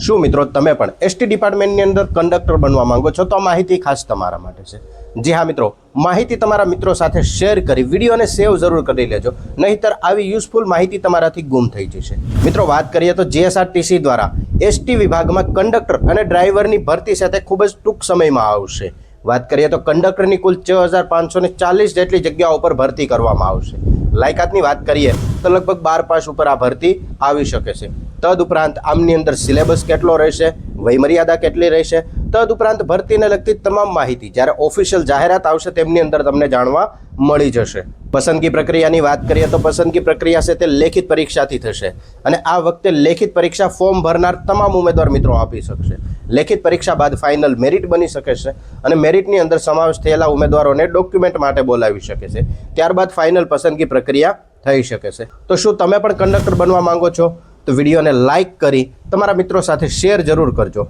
શું મિત્રો તમે પણ એસટી ડિપાર્ટમેન્ટની અંદર કંડક્ટર બનવા માંગો છો તો આ માહિતી ખાસ તમારા માટે છે। જી હા મિત્રો, માહિતી તમારા મિત્રો સાથે શેર કરી વિડીયોને સેવ જરૂર કરી લેજો, નહીંતર આવી યુઝફુલ માહિતી તમારાથી ગુમ થઈ જશે। મિત્રો વાત કરીએ તો જીએસઆરટીસી દ્વારા એસટી વિભાગમાં કંડક્ટર અને ડ્રાઈવરની ભરતી સાથે ખૂબ જ ટૂંક સમયમાં આવશે। વાત કરીએ તો કંડક્ટરની કુલ 6540 જેટલી જગ્યાઓ પર ભરતી કરવામાં આવશે। લાયકાતની વાત કરીએ તો લગભગ 12 પાસ ઉપર આ ભરતી આવી શકે છે। તદુપરાંત આમની અંદર સિલેબસ કેટલો રહેશે, વયમર્યાદા કેટલી રહેશે, તદુપરાંત ભરતીને લગતી તમામ માહિતી જ્યારે ઓફિશિયલ જાહેરાત આવશે તેમની અંદર તમને જાણવા મળી જશે। પસંદગી પ્રક્રિયાની વાત કરીએ તો પસંદગી પ્રક્રિયા છે તે લેખિત પરીક્ષાથી થશે અને આ વખતે લેખિત પરીક્ષા ફોર્મ ભરનાર તમામ ઉમેદવાર મિત્રો આપી શકશે। લેખિત પરીક્ષા બાદ ફાઇનલ મેરિટ બની શકે છે અને મેરિટની અંદર સમાવેશ થયેલા ઉમેદવારોને ડોક્યુમેન્ટ માટે બોલાવી શકે છે। ત્યારબાદ ફાઇનલ પસંદગી પ્રક્રિયા થઈ શકે છે। તો શું તમે પણ કંડક્ટર બનવા માંગો છો? તો વિડીયોને લાઇક કરી તમારા મિત્રો સાથે શેર જરૂર કરજો।